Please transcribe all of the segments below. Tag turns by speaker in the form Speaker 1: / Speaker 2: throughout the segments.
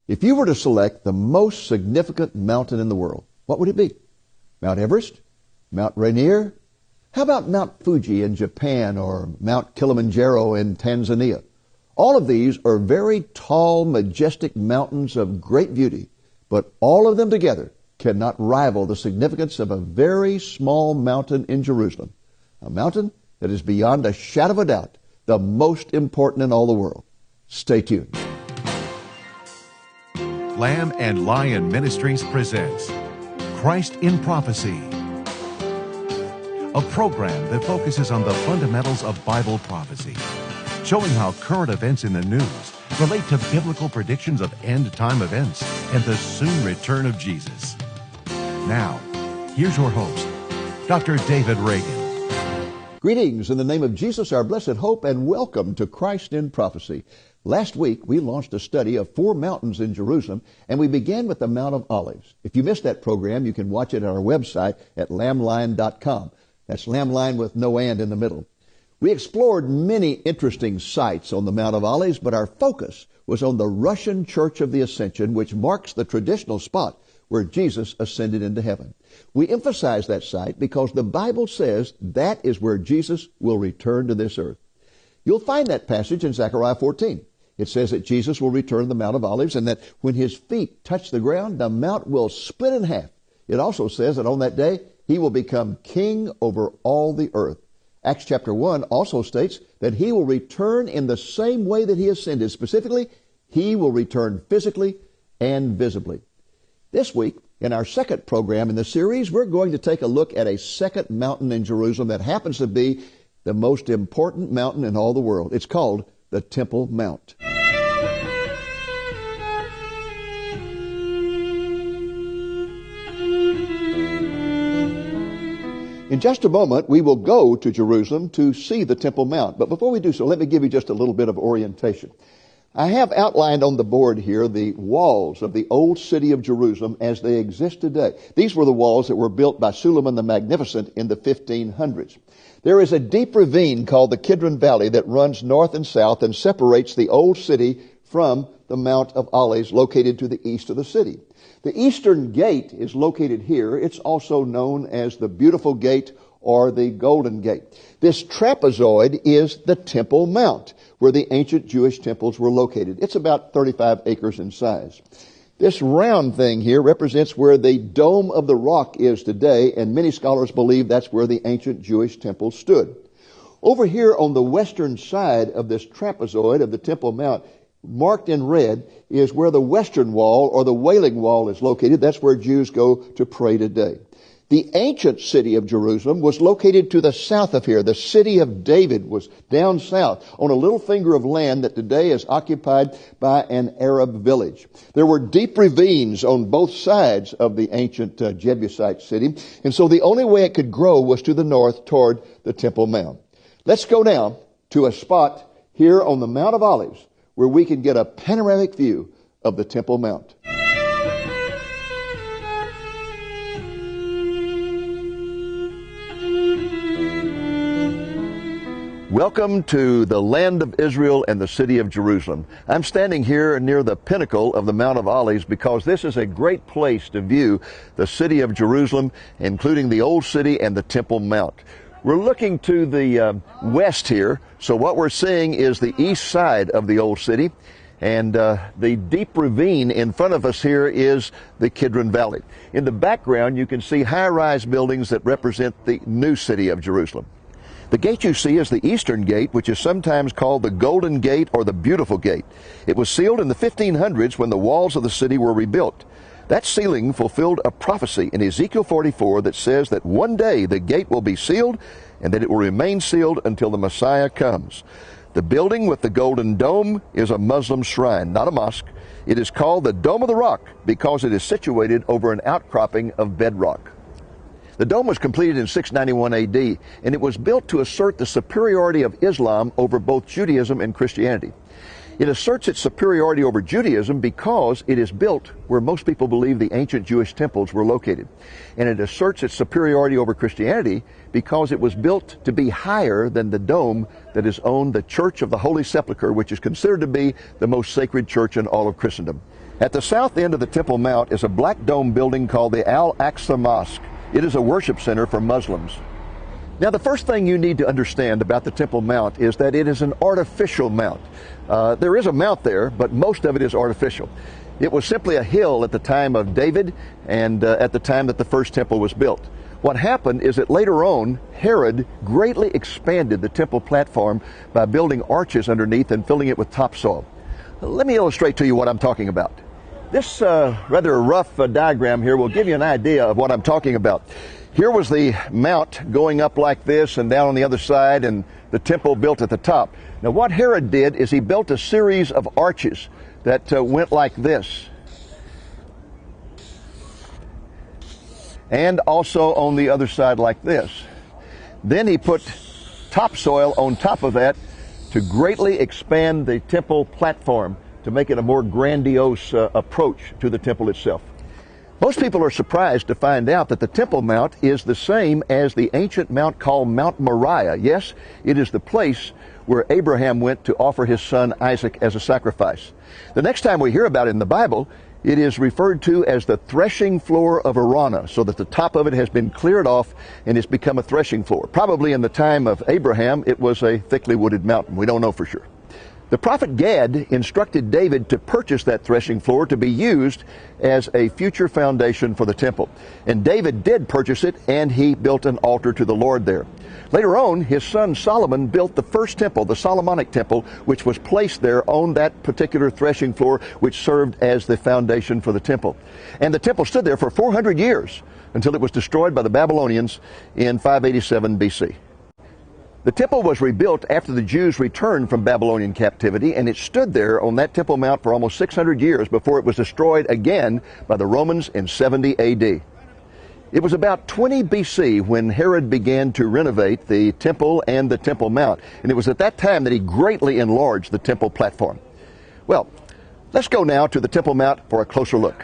Speaker 1: If you were to select the most significant mountain in the world, what would it be? Mount Everest? Mount Rainier? How about Mount Fuji in Japan or Mount Kilimanjaro in Tanzania? All of these are very tall, majestic mountains of great beauty, but all of them together cannot rival the significance of a very small mountain in Jerusalem, a mountain that is beyond a shadow of a doubt the most important in all the world. Stay tuned.
Speaker 2: Lamb and Lion Ministries presents Christ in Prophecy, a program that focuses on the fundamentals of Bible prophecy, showing how current events in the news relate to biblical predictions of end-time events and the soon return of Jesus. Now, here's your host, Dr. David Reagan.
Speaker 1: Greetings in the name of Jesus, our blessed hope, and welcome to Christ in Prophecy. Last week, we launched a study of 4 mountains in Jerusalem, and we began with the Mount of Olives. If you missed that program, you can watch it on our website at lamblion.com. That's lamblion with no and in the middle. We explored many interesting sites on the Mount of Olives, but our focus was on the Russian Church of the Ascension, which marks the traditional spot where Jesus ascended into heaven. We emphasize that site because the Bible says that is where Jesus will return to this earth. You'll find that passage in Zechariah 14. It says that Jesus will return to the Mount of Olives and that when his feet touch the ground, the mount will split in half. It also says that on that day, he will become king over all the earth. Acts chapter 1 also states that he will return in the same way that he ascended. Specifically, he will return physically and visibly. This week, in our second program in the series, we're going to take a look at a second mountain in Jerusalem that happens to be the most important mountain in all the world. It's called the Temple Mount. In just a moment, we will go to Jerusalem to see the Temple Mount. But before we do so, let me give you just a little bit of orientation. I have outlined on the board here the walls of the old city of Jerusalem as they exist today. These were the walls that were built by Suleiman the Magnificent in the 1500s. There is a deep ravine called the Kidron Valley that runs north and south and separates the old city from the Mount of Olives located to the east of the city. The Eastern Gate is located here. It's also known as the Beautiful Gate or the Golden Gate. This trapezoid is the Temple Mount, where the ancient Jewish temples were located. It's about 35 acres in size. This round thing here represents where the Dome of the Rock is today, and many scholars believe that's where the ancient Jewish temple stood. Over here on the western side of this trapezoid of the Temple Mount, marked in red, is where the Western Wall or the Wailing Wall is located. That's where Jews go to pray today. The ancient city of Jerusalem was located to the south of here. The city of David was down south on a little finger of land that today is occupied by an Arab village. There were deep ravines on both sides of the ancient Jebusite city, and so the only way it could grow was to the north toward the Temple Mount. Let's go now to a spot here on the Mount of Olives where we can get a panoramic view of the Temple Mount. Welcome to the land of Israel and the city of Jerusalem. I'm standing here near the pinnacle of the Mount of Olives because this is a great place to view the city of Jerusalem, including the old city and the Temple Mount. We're looking to the west here, so what we're seeing is the east side of the old city, and the deep ravine in front of us here is the Kidron Valley. In the background, you can see high-rise buildings that represent the new city of Jerusalem. The gate you see is the Eastern Gate, which is sometimes called the Golden Gate or the Beautiful Gate. It was sealed in the 1500s when the walls of the city were rebuilt. That sealing fulfilled a prophecy in Ezekiel 44 that says that one day the gate will be sealed and that it will remain sealed until the Messiah comes. The building with the golden dome is a Muslim shrine, not a mosque. It is called the Dome of the Rock because it is situated over an outcropping of bedrock. The dome was completed in 691 AD, and it was built to assert the superiority of Islam over both Judaism and Christianity. It asserts its superiority over Judaism because it is built where most people believe the ancient Jewish temples were located. And it asserts its superiority over Christianity because it was built to be higher than the dome that is on the Church of the Holy Sepulchre, which is considered to be the most sacred church in all of Christendom. At the south end of the Temple Mount is a black dome building called the Al-Aqsa Mosque. It is a worship center for Muslims. Now, the first thing you need to understand about the Temple Mount is that it is an artificial mount. There is a mount there, but most of it is artificial. It was simply a hill at the time of David and at the time that the first temple was built. What happened is that later on, Herod greatly expanded the temple platform by building arches underneath and filling it with topsoil. Let me illustrate to you what I'm talking about. This rather rough diagram here will give you an idea of what I'm talking about. Here was the mount going up like this and down on the other side, and the temple built at the top. Now, what Herod did is he built a series of arches that went like this. And also on the other side like this. Then he put topsoil on top of that to greatly expand the temple platform, to make it a more grandiose approach to the temple itself. Most people are surprised to find out that the Temple Mount is the same as the ancient mount called Mount Moriah. Yes, it is the place where Abraham went to offer his son Isaac as a sacrifice. The next time we hear about it in the Bible, it is referred to as the threshing floor of Araunah, so that the top of it has been cleared off and it's become a threshing floor. Probably in the time of Abraham, it was a thickly wooded mountain. We don't know for sure. The prophet Gad instructed David to purchase that threshing floor to be used as a future foundation for the temple. And David did purchase it, and he built an altar to the Lord there. Later on, his son Solomon built the first temple, the Solomonic temple, which was placed there on that particular threshing floor, which served as the foundation for the temple. And the temple stood there for 400 years until it was destroyed by the Babylonians in 587 BC. The temple was rebuilt after the Jews returned from Babylonian captivity, and it stood there on that Temple Mount for almost 600 years before it was destroyed again by the Romans in 70 AD. It was about 20 BC when Herod began to renovate the temple and the Temple Mount, and it was at that time that he greatly enlarged the temple platform. Well, let's go now to the Temple Mount for a closer look.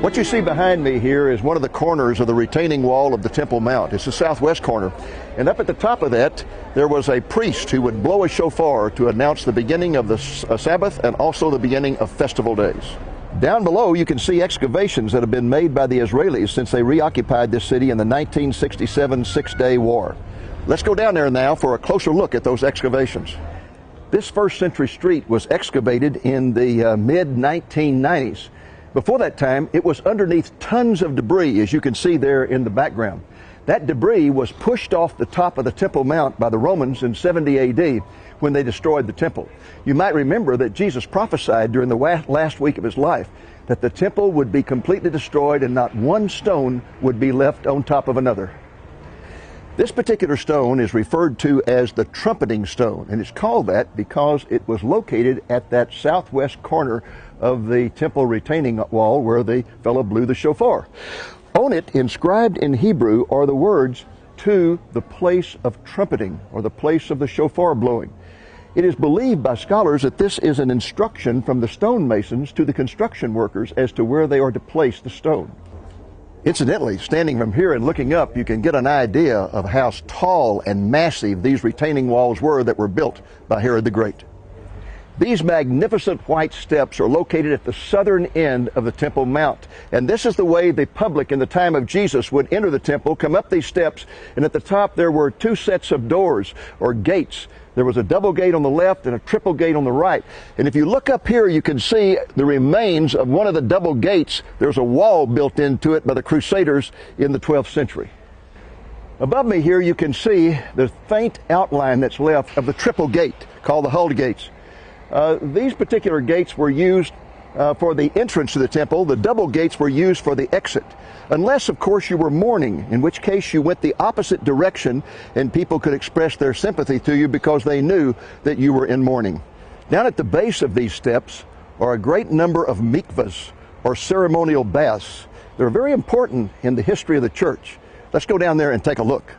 Speaker 1: What you see behind me here is one of the corners of the retaining wall of the Temple Mount. It's the southwest corner. And up at the top of that, there was a priest who would blow a shofar to announce the beginning of the Sabbath and also the beginning of festival days. Down below, you can see excavations that have been made by the Israelis since they reoccupied this city in the 1967 Six-Day War. Let's go down there now for a closer look at those excavations. This first century street was excavated in the mid-1990s. Before that time, it was underneath tons of debris, as you can see there in the background. That debris was pushed off the top of the Temple Mount by the Romans in 70 AD when they destroyed the temple. You might remember that Jesus prophesied during the last week of his life that the temple would be completely destroyed and not one stone would be left on top of another. This particular stone is referred to as the trumpeting stone, and it's called that because it was located at that southwest corner of the temple retaining wall where the fellow blew the shofar. On it, inscribed in Hebrew, are the words, "To the place of trumpeting," or the place of the shofar blowing. It is believed by scholars that this is an instruction from the stonemasons to the construction workers as to where they are to place the stone. Incidentally, standing from here and looking up, you can get an idea of how tall and massive these retaining walls were that were built by Herod the Great. These magnificent white steps are located at the southern end of the Temple Mount. And this is the way the public in the time of Jesus would enter the temple, come up these steps, and at the top there were two sets of doors or gates. There was a double gate on the left and a triple gate on the right. And if you look up here, you can see the remains of one of the double gates. There's a wall built into it by the Crusaders in the 12th century. Above me here, you can see the faint outline that's left of the triple gate called the Hulled Gates. These particular gates were used for the entrance to the temple. The double gates were used for the exit. Unless, of course, you were mourning, in which case you went the opposite direction and people could express their sympathy to you because they knew that you were in mourning. Down at the base of these steps are a great number of mikvahs, or ceremonial baths. They're very important in the history of the church. Let's go down there and take a look.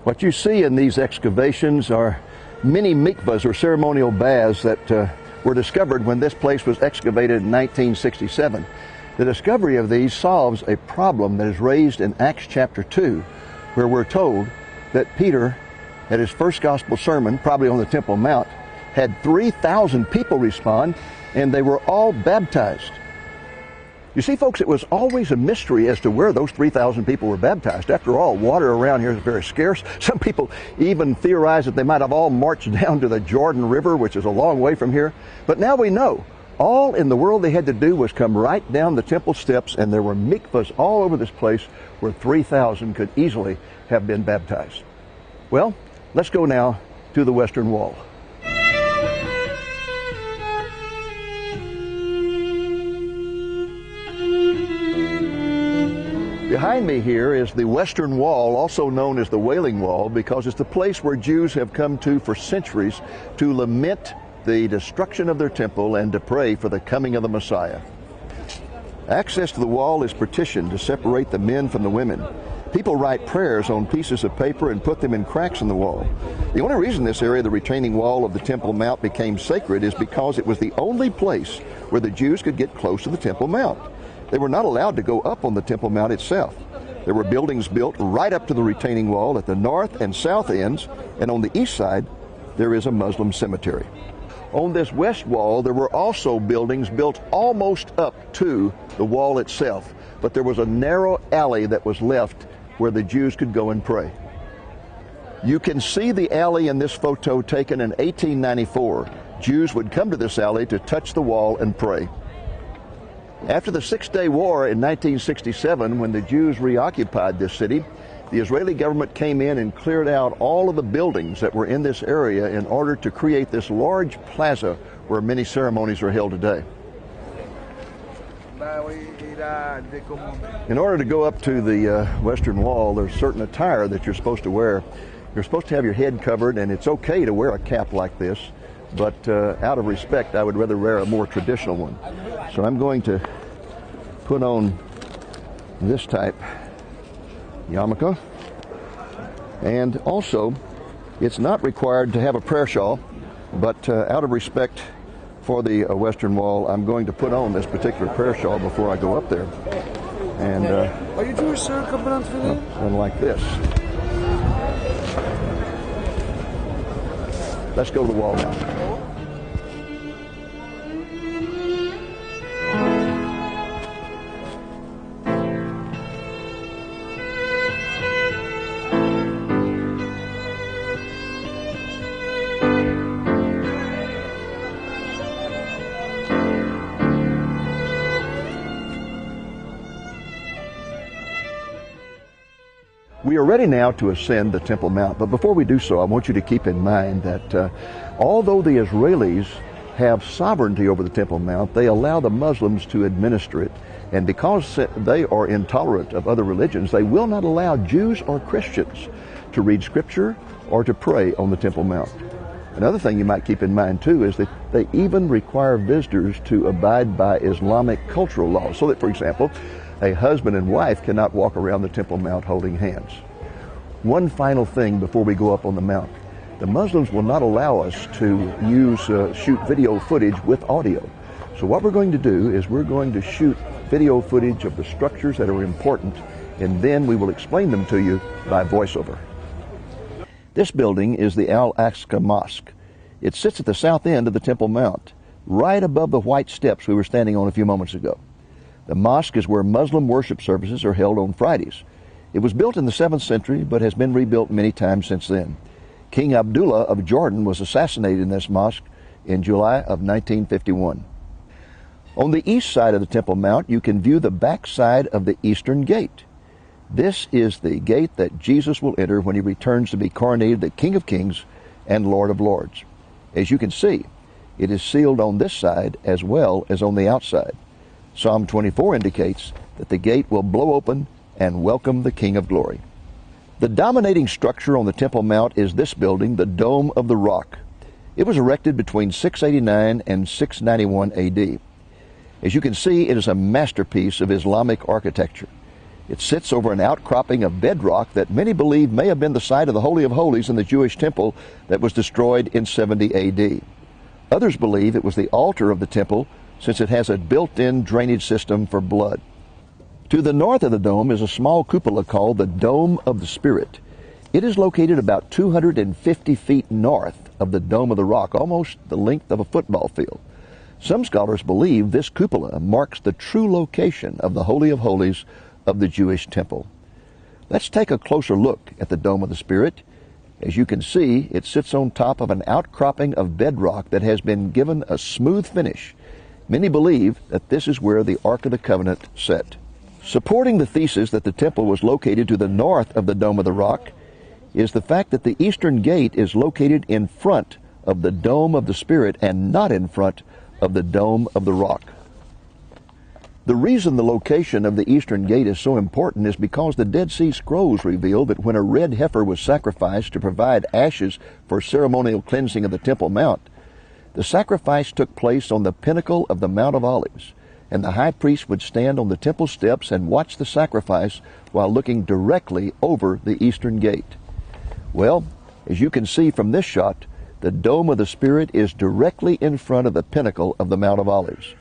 Speaker 1: What you see in these excavations are many mikvahs, or ceremonial baths, that were discovered when this place was excavated in 1967. The discovery of these solves a problem that is raised in Acts chapter 2, where we're told that Peter at his first gospel sermon, probably on the Temple Mount, had 3,000 people respond, and they were all baptized. You see, folks, it was always a mystery as to where those 3,000 people were baptized. After all, water around here is very scarce. Some people even theorize that they might have all marched down to the Jordan River, which is a long way from here. But now we know. All in the world they had to do was come right down the temple steps, and there were mikvahs all over this place where 3,000 could easily have been baptized. Well, let's go now to the Western Wall. Behind me here is the Western Wall, also known as the Wailing Wall, because it's the place where Jews have come to for centuries to lament the destruction of their temple and to pray for the coming of the Messiah. Access to the wall is partitioned to separate the men from the women. People write prayers on pieces of paper and put them in cracks in the wall. The only reason this area, the retaining wall of the Temple Mount, became sacred is because it was the only place where the Jews could get close to the Temple Mount. They were not allowed to go up on the Temple Mount itself. There were buildings built right up to the retaining wall at the north and south ends, and on the east side there is a Muslim cemetery. On this west wall, there were also buildings built almost up to the wall itself, but there was a narrow alley that was left where the Jews could go and pray. You can see the alley in this photo taken in 1894. Jews would come to this alley to touch the wall and pray. After the Six-Day War in 1967, when the Jews reoccupied this city, the Israeli government came in and cleared out all of the buildings that were in this area in order to create this large plaza where many ceremonies are held today. In order to go up to the Western Wall, there's certain attire that you're supposed to wear. You're supposed to have your head covered, and it's okay to wear a cap like this, but out of respect, I would rather wear a more traditional one. So I'm going to put on this type yarmulke, and also it's not required to have a prayer shawl, but out of respect for the Western Wall, I'm going to put on this particular prayer shawl before I go up there. And
Speaker 3: are you Jewish, sir?
Speaker 1: One like this. Let's go to the wall now. We are ready now to ascend the Temple Mount, but before we do so, I want you to keep in mind that although the Israelis have sovereignty over the Temple Mount, they allow the Muslims to administer it, and because they are intolerant of other religions, they will not allow Jews or Christians to read Scripture or to pray on the Temple Mount. Another thing you might keep in mind too is that they even require visitors to abide by Islamic cultural laws, so that, for example, a husband and wife cannot walk around the Temple Mount holding hands. One final thing before we go up on the Mount. The Muslims will not allow us to shoot video footage with audio. So what we're going to do is we're going to shoot video footage of the structures that are important, and then we will explain them to you by voiceover. This building is the Al-Aqsa Mosque. It sits at the south end of the Temple Mount, right above the white steps we were standing on a few moments ago. The mosque is where Muslim worship services are held on Fridays. It was built in the 7th century, but has been rebuilt many times since then. King Abdullah of Jordan was assassinated in this mosque in July of 1951. On the east side of the Temple Mount, you can view the back side of the Eastern Gate. This is the gate that Jesus will enter when he returns to be coronated the King of Kings and Lord of Lords. As you can see, it is sealed on this side as well as on the outside. Psalm 24 indicates that the gate will blow open and welcome the King of Glory. The dominating structure on the Temple Mount is this building, the Dome of the Rock. It was erected between 689 and 691 AD. As you can see, it is a masterpiece of Islamic architecture. It sits over an outcropping of bedrock that many believe may have been the site of the Holy of Holies in the Jewish temple that was destroyed in 70 AD. Others believe it was the altar of the temple, since it has a built-in drainage system for blood. To the north of the dome is a small cupola called the Dome of the Spirit. It is located about 250 feet north of the Dome of the Rock, almost the length of a football field. Some scholars believe this cupola marks the true location of the Holy of Holies of the Jewish temple. Let's take a closer look at the Dome of the Spirit. As you can see, it sits on top of an outcropping of bedrock that has been given a smooth finish. Many believe that this is where the Ark of the Covenant sat. Supporting the thesis that the temple was located to the north of the Dome of the Rock is the fact that the eastern gate is located in front of the Dome of the Spirit and not in front of the Dome of the Rock. The reason the location of the eastern gate is so important is because the Dead Sea Scrolls reveal that when a red heifer was sacrificed to provide ashes for ceremonial cleansing of the Temple Mount, the sacrifice took place on the pinnacle of the Mount of Olives, and the high priest would stand on the temple steps and watch the sacrifice while looking directly over the eastern gate. Well, as you can see from this shot, the Dome of the Spirit is directly in front of the pinnacle of the Mount of Olives.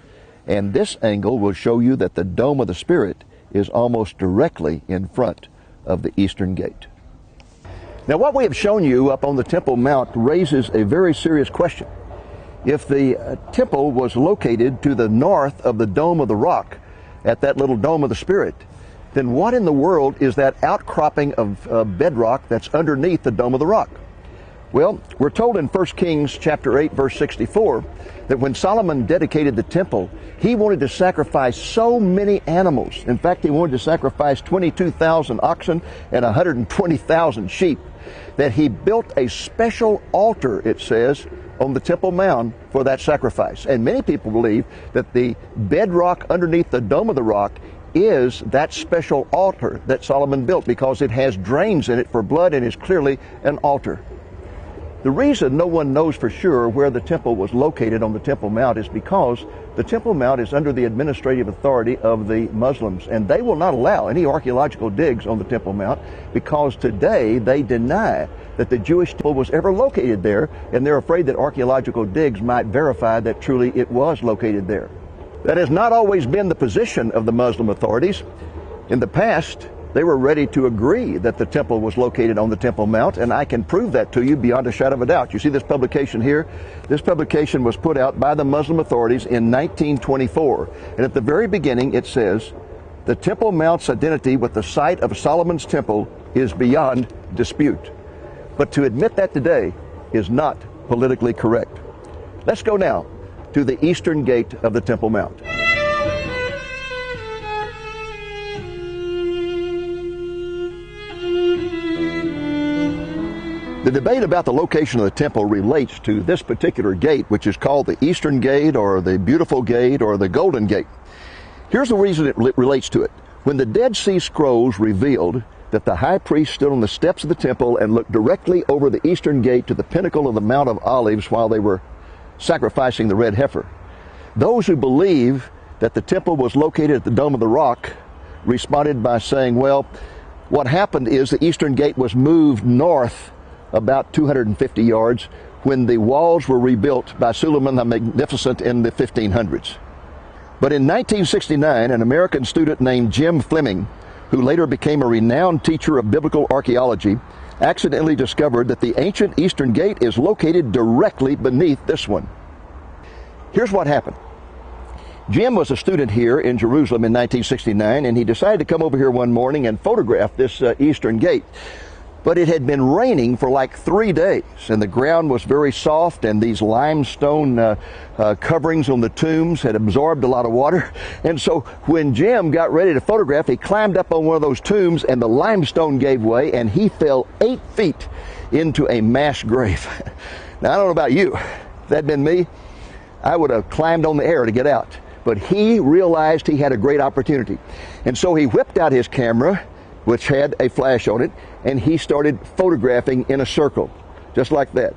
Speaker 1: And this angle will show you that the Dome of the Spirit is almost directly in front of the eastern gate. Now, what we have shown you up on the Temple Mount raises a very serious question. If the temple was located to the north of the Dome of the Rock, at that little Dome of the Spirit, then what in the world is that outcropping of bedrock that's underneath the Dome of the Rock? Well, we're told in 1 Kings chapter 8, verse 64, that when Solomon dedicated the temple, he wanted to sacrifice so many animals. In fact, he wanted to sacrifice 22,000 oxen and 120,000 sheep, that he built a special altar, it says, on the Temple Mount for that sacrifice. And many people believe that the bedrock underneath the Dome of the Rock is that special altar that Solomon built, because it has drains in it for blood and is clearly an altar. The reason no one knows for sure where the temple was located on the Temple Mount is because the Temple Mount is under the administrative authority of the Muslims, and they will not allow any archaeological digs on the Temple Mount because today they deny that the Jewish temple was ever located there, and they're afraid that archaeological digs might verify that truly it was located there. That has not always been the position of the Muslim authorities. In the past, they were ready to agree that the temple was located on the Temple Mount, and I can prove that to you beyond a shadow of a doubt. You see this publication here? This publication was put out by the Muslim authorities in 1924, and at the very beginning it says, "The Temple Mount's identity with the site of Solomon's temple is beyond dispute." But to admit that today is not politically correct. Let's go now to the eastern gate of the Temple Mount. The debate about the location of the temple relates to this particular gate, which is called the Eastern Gate or the Beautiful Gate or the Golden Gate. Here's the reason it relates to it. When the Dead Sea Scrolls revealed that the high priest stood on the steps of the temple and looked directly over the Eastern Gate to the pinnacle of the Mount of Olives while they were sacrificing the red heifer, those who believe that the temple was located at the Dome of the Rock responded by saying, well, what happened is the Eastern Gate was moved north about 250 yards when the walls were rebuilt by Suleiman the Magnificent in the 1500s. But in 1969, an American student named Jim Fleming, who later became a renowned teacher of biblical archaeology, accidentally discovered that the ancient Eastern Gate is located directly beneath this one. Here's what happened. Jim was a student here in Jerusalem in 1969, and he decided to come over here one morning and photograph this Eastern Gate. But it had been raining for like 3 days, and the ground was very soft, and these limestone coverings on the tombs had absorbed a lot of water. And so when Jim got ready to photograph, he climbed up on one of those tombs, and the limestone gave way, and he fell 8 feet into a mass grave. Now, I don't know about you. If that had been me, I would have climbed on the air to get out. But he realized he had a great opportunity. And so he whipped out his camera, which had a flash on it, and he started photographing in a circle, just like that.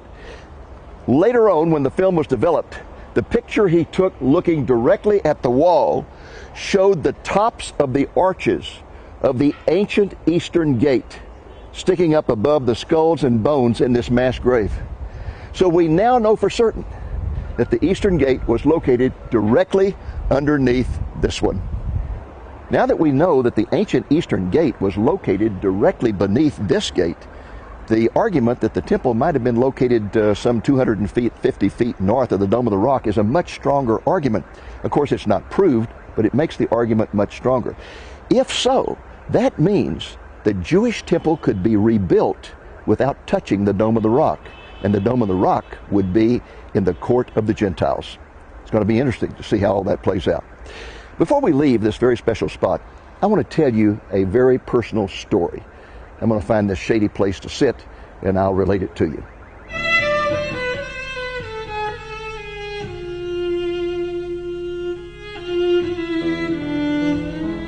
Speaker 1: Later on, when the film was developed, the picture he took looking directly at the wall showed the tops of the arches of the ancient Eastern Gate sticking up above the skulls and bones in this mass grave. So we now know for certain that the Eastern Gate was located directly underneath this one. Now that we know that the ancient Eastern Gate was located directly beneath this gate, the argument that the temple might have been located some 250 feet north of the Dome of the Rock is a much stronger argument. Of course, it's not proved, but it makes the argument much stronger. If so, that means the Jewish temple could be rebuilt without touching the Dome of the Rock, and the Dome of the Rock would be in the court of the Gentiles. It's going to be interesting to see how all that plays out. Before we leave this very special spot, I want to tell you a very personal story. I'm going to find this shady place to sit, and I'll relate it to you.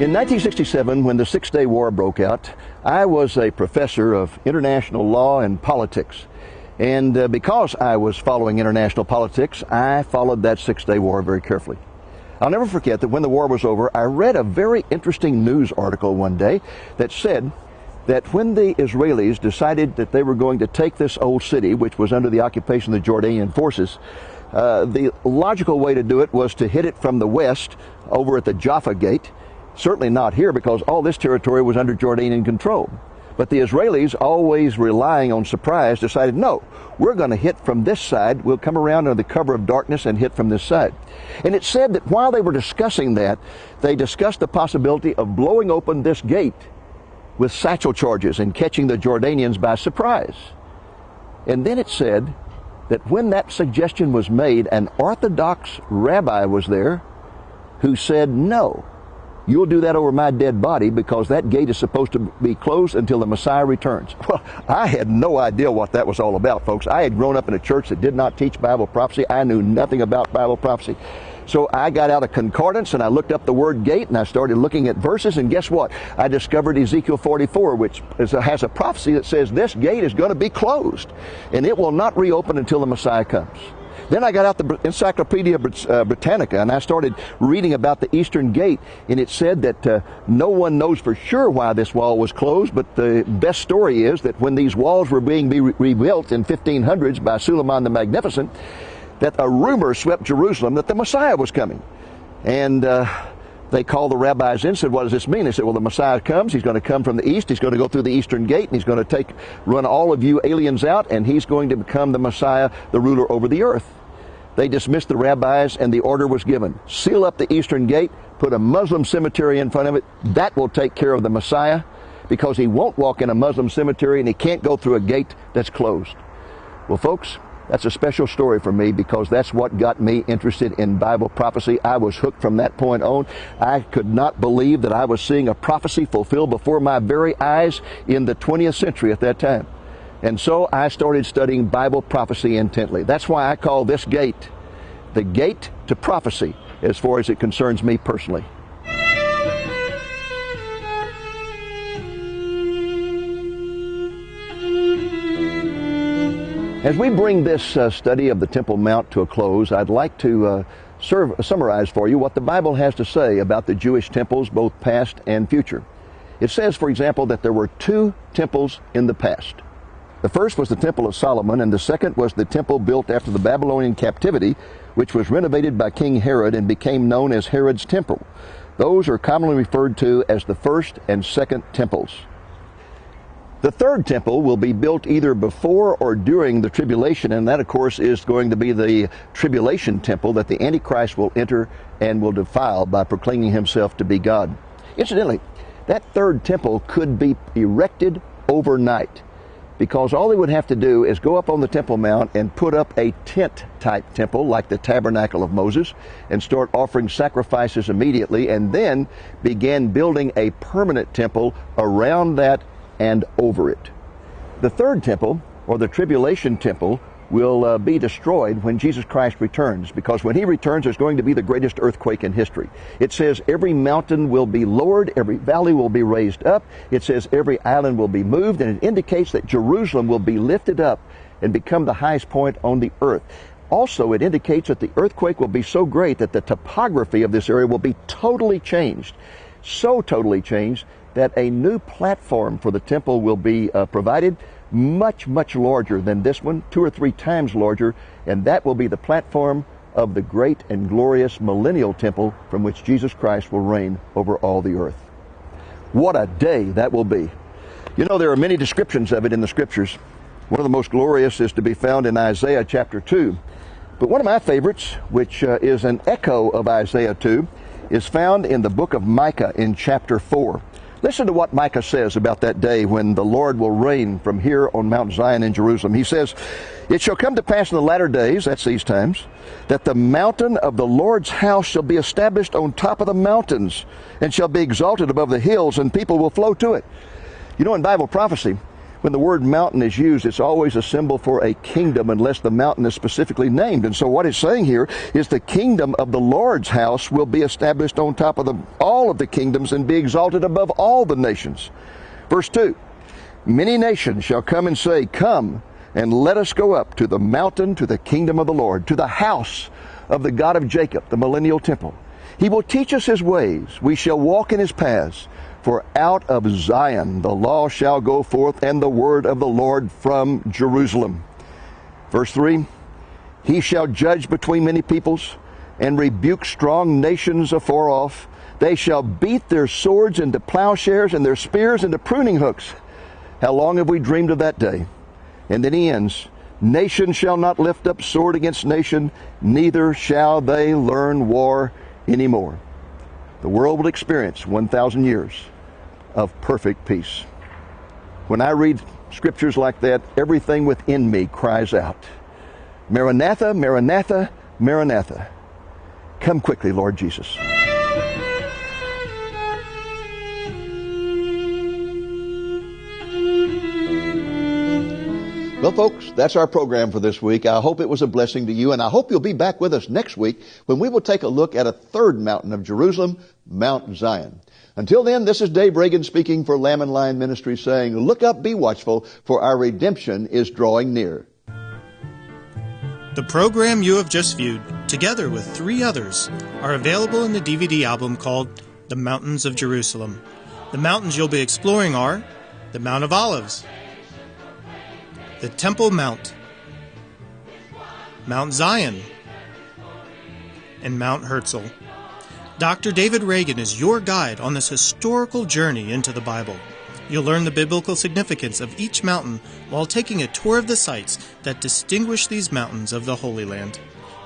Speaker 1: In 1967, when the Six-Day War broke out, I was a professor of international law and politics. And because I was following international politics, I followed that Six-Day War very carefully. I'll never forget that when the war was over, I read a very interesting news article one day that said that when the Israelis decided that they were going to take this old city, which was under the occupation of the Jordanian forces, the logical way to do it was to hit it from the west over at the Jaffa Gate. Certainly not here, because all this territory was under Jordanian control. But the Israelis, always relying on surprise, decided, no, we're going to hit from this side. We'll come around under the cover of darkness and hit from this side. And it said that while they were discussing that, they discussed the possibility of blowing open this gate with satchel charges and catching the Jordanians by surprise. And then it said that when that suggestion was made, an Orthodox rabbi was there who said, no, you'll do that over my dead body, because that gate is supposed to be closed until the Messiah returns. Well, I had no idea what that was all about, folks. I had grown up in a church that did not teach Bible prophecy. I knew nothing about Bible prophecy. So I got out a concordance and I looked up the word gate, and I started looking at verses, and guess what? I discovered Ezekiel 44, which has a prophecy that says this gate is going to be closed and it will not reopen until the Messiah comes. Then I got out the Encyclopedia Britannica and I started reading about the Eastern Gate, and it said that no one knows for sure why this wall was closed, but the best story is that when these walls were being rebuilt in 1500s by Suleiman the Magnificent, that a rumor swept Jerusalem that the Messiah was coming. And they called the rabbis in and said, what does this mean? They said, well, the Messiah comes. He's going to come from the east. He's going to go through the Eastern Gate, and he's going to run all of you aliens out, and he's going to become the Messiah, the ruler over the earth. They dismissed the rabbis, and the order was given. Seal up the Eastern Gate, put a Muslim cemetery in front of it. That will take care of the Messiah, because he won't walk in a Muslim cemetery and he can't go through a gate that's closed. Well, folks, that's a special story for me, because that's what got me interested in Bible prophecy. I was hooked from that point on. I could not believe that I was seeing a prophecy fulfilled before my very eyes in the 20th century at that time. And so I started studying Bible prophecy intently. That's why I call this gate the gate to prophecy, as far as it concerns me personally. As we bring this study of the Temple Mount to a close, I'd like to summarize for you what the Bible has to say about the Jewish temples, both past and future. It says, for example, that there were two temples in the past. The first was the Temple of Solomon, and the second was the temple built after the Babylonian captivity, which was renovated by King Herod and became known as Herod's Temple. Those are commonly referred to as the first and second temples. The third temple will be built either before or during the tribulation, and that, of course, is going to be the tribulation temple that the Antichrist will enter and will defile by proclaiming himself to be God. Incidentally, that third temple could be erected overnight, because all they would have to do is go up on the Temple Mount and put up a tent-type temple like the Tabernacle of Moses and start offering sacrifices immediately, and then begin building a permanent temple around that and over it. The third temple, or the tribulation temple, will be destroyed when Jesus Christ returns, because when he returns, there's going to be the greatest earthquake in history. It says every mountain will be lowered, every valley will be raised up. It says every island will be moved, and it indicates that Jerusalem will be lifted up and become the highest point on the earth. Also, it indicates that the earthquake will be so great that the topography of this area will be totally changed. So totally changed that a new platform for the temple will be provided, much, much larger than this one, 2 or 3 times larger, and that will be the platform of the great and glorious millennial temple from which Jesus Christ will reign over all the earth. What a day that will be. You know, there are many descriptions of it in the scriptures. One of the most glorious is to be found in Isaiah chapter 2. But one of my favorites, which is an echo of Isaiah 2, is found in the book of Micah in chapter 4. Listen to what Micah says about that day when the Lord will reign from here on Mount Zion in Jerusalem. He says, "It shall come to pass in the latter days," that's these times, "that the mountain of the Lord's house shall be established on top of the mountains, and shall be exalted above the hills, and people will flow to it." You know, in Bible prophecy, when the word mountain is used, it's always a symbol for a kingdom unless the mountain is specifically named. And so what it's saying here is the kingdom of the Lord's house will be established on top of all of the kingdoms and be exalted above all the nations. Verse 2, "Many nations shall come and say, Come, and let us go up to the mountain, to the kingdom of the Lord, to the house of the God of Jacob, the millennial temple. He will teach us his ways. We shall walk in his paths. For out of Zion the law shall go forth, and the word of the Lord from Jerusalem." Verse 3, "He shall judge between many peoples, and rebuke strong nations afar off. They shall beat their swords into plowshares, and their spears into pruning hooks." How long have we dreamed of that day? And then he ends, "Nation shall not lift up sword against nation, neither shall they learn war anymore." The world will experience 1,000 years of perfect peace. When I read scriptures like that, everything within me cries out, "Maranatha, Maranatha, Maranatha. Come quickly, Lord Jesus." Well, folks, that's our program for this week. I hope it was a blessing to you, and I hope you'll be back with us next week when we will take a look at a third mountain of Jerusalem, Mount Zion. Until then, this is Dave Reagan speaking for Lamb and Lion Ministry, saying, "Look up, be watchful, for our redemption is drawing near."
Speaker 3: The program you have just viewed, together with 3 others, are available in the DVD album called The Mountains of Jerusalem. The mountains you'll be exploring are the Mount of Olives, the Temple Mount, Mount Zion, and Mount Herzl. Dr. David Reagan is your guide on this historical journey into the Bible. You'll learn the biblical significance of each mountain while taking a tour of the sites that distinguish these mountains of the Holy Land.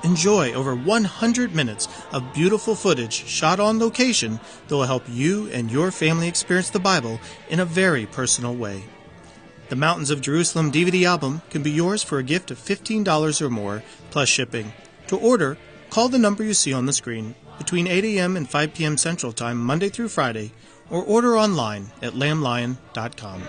Speaker 3: Enjoy over 100 minutes of beautiful footage shot on location that will help you and your family experience the Bible in a very personal way. The Mountains of Jerusalem DVD album can be yours for a gift of $15 or more, plus shipping. To order, call the number you see on the screen between 8 a.m. and 5 p.m. Central Time, Monday through Friday, or order online at lamblion.com.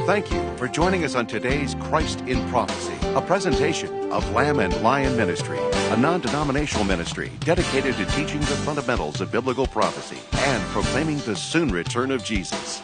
Speaker 2: Thank you for joining us on today's Christ in Prophecy, a presentation of Lamb and Lion Ministry, a non-denominational ministry dedicated to teaching the fundamentals of biblical prophecy and proclaiming the soon return of Jesus.